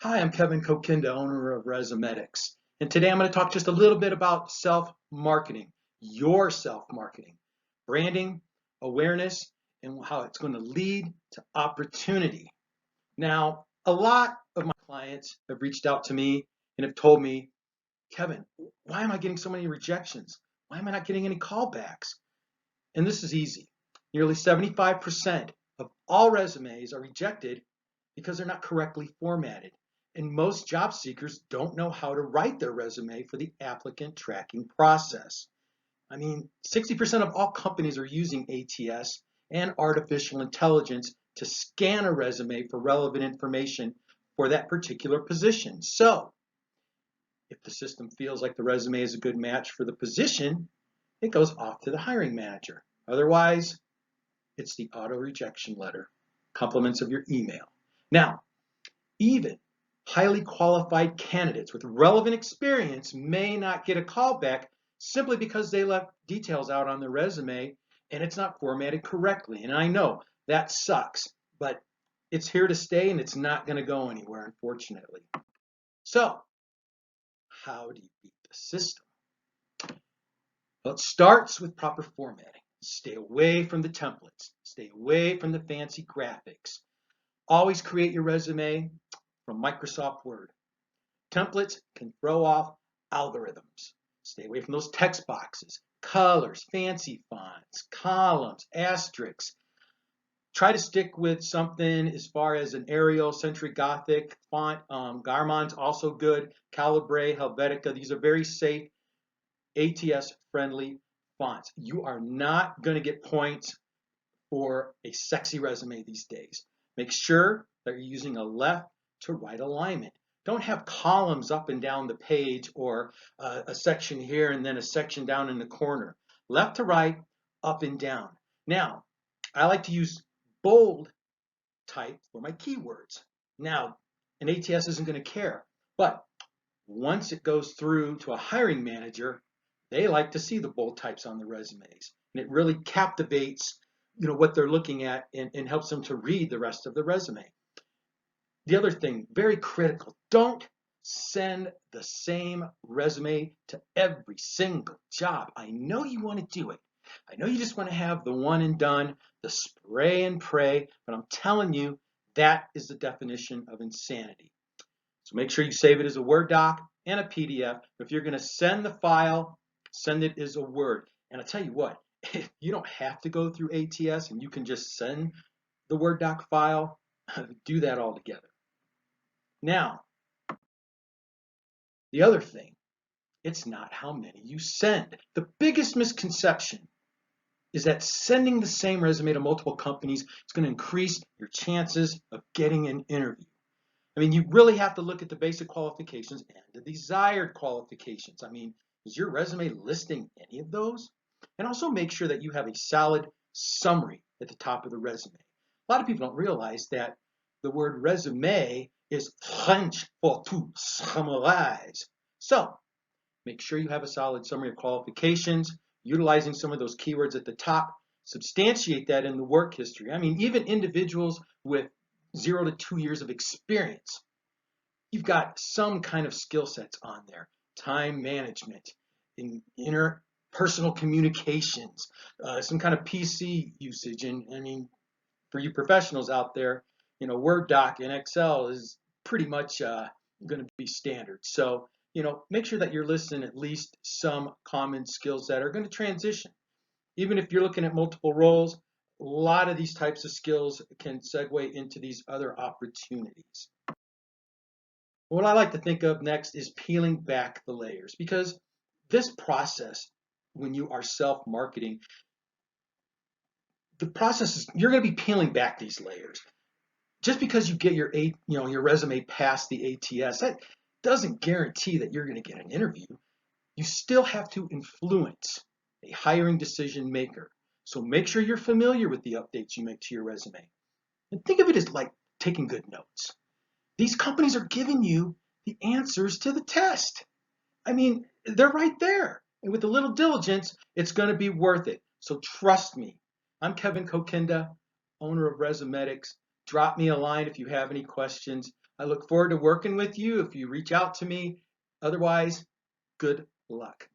Hi, I'm Kevin Kokinda, owner of Resumetics. And today I'm going to talk just a little bit about self-marketing, your self-marketing, branding, awareness, and how it's going to lead to opportunity. Now, a lot of my clients have reached out to me and have told me, Kevin, why am I getting so many rejections? Why am I not getting any callbacks? And this is easy. Nearly 75% of all resumes are rejected because they're not correctly formatted. And most job seekers don't know how to write their resume for the applicant tracking process. 60% of all companies are using ATS and artificial intelligence to scan a resume for relevant information for that particular position. So, if the system feels like the resume is a good match for the position, it goes off to the hiring manager. Otherwise, it's the auto rejection letter, compliments of your email. Now, even highly qualified candidates with relevant experience may not get a call back simply because they left details out on their resume and it's not formatted correctly. And I know that sucks, but it's here to stay and it's not going to go anywhere, unfortunately. So, how do you beat the system? Well, it starts with proper formatting. Stay away from the templates. Stay away from the fancy graphics. Always create your resume from Microsoft Word. Templates can throw off algorithms. Stay away from those text boxes, colors, fancy fonts, columns, asterisks. Try to stick with something as far as an Arial, Century Gothic font. Garmon's also good. Calibre, Helvetica. These are very safe, ATS-friendly fonts. You are not going to get points for a sexy resume these days. Make sure that you're using a left to right alignment. Don't have columns up and down the page or a section here and then a section down in the corner. Left to right, up and down. Now, I like to use bold type for my keywords. Now, an ATS isn't going to care, but once it goes through to a hiring manager, they like to see the bold types on the resumes. And it really captivates what they're looking at and helps them to read the rest of the resume. The other thing, very critical, don't send the same resume to every single job. I know you want to do it. I know you just want to have the one and done, the spray and pray, but I'm telling you, that is the definition of insanity. So make sure you save it as a Word doc and a PDF. If you're going to send the file, send it as a Word. And I'll tell you what, you don't have to go through ATS and you can just send the Word doc file, do that all together. Now, the other thing, it's not how many you send. The biggest misconception is that sending the same resume to multiple companies is going to increase your chances of getting an interview. You really have to look at the basic qualifications and the desired qualifications. Is your resume listing any of those? And also make sure that you have a solid summary at the top of the resume. A lot of people don't realize that the word resume is French for to summarize. So make sure you have a solid summary of qualifications, utilizing some of those keywords at the top. Substantiate that in the work history. Even individuals with 0 to 2 years of experience, you've got some kind of skill sets on there. Time management, interpersonal communications, some kind of PC usage. And for you professionals out there, Word doc and Excel is pretty much going to be standard. So, make sure that you're listing at least some common skills that are going to transition. Even if you're looking at multiple roles, a lot of these types of skills can segue into these other opportunities. What I like to think of next is peeling back the layers, because this process, when you are self-marketing, the process is you're going to be peeling back these layers. Just because you get your resume past the ATS, that doesn't guarantee that you're going to get an interview. You still have to influence a hiring decision maker. So make sure you're familiar with the updates you make to your resume. And think of it as like taking good notes. These companies are giving you the answers to the test. They're right there. And with a little diligence, it's going to be worth it. So trust me. I'm Kevin Kokinda, owner of Resumetics. drop me a line if you have any questions. I look forward to working with you if you reach out to me. Otherwise, good luck.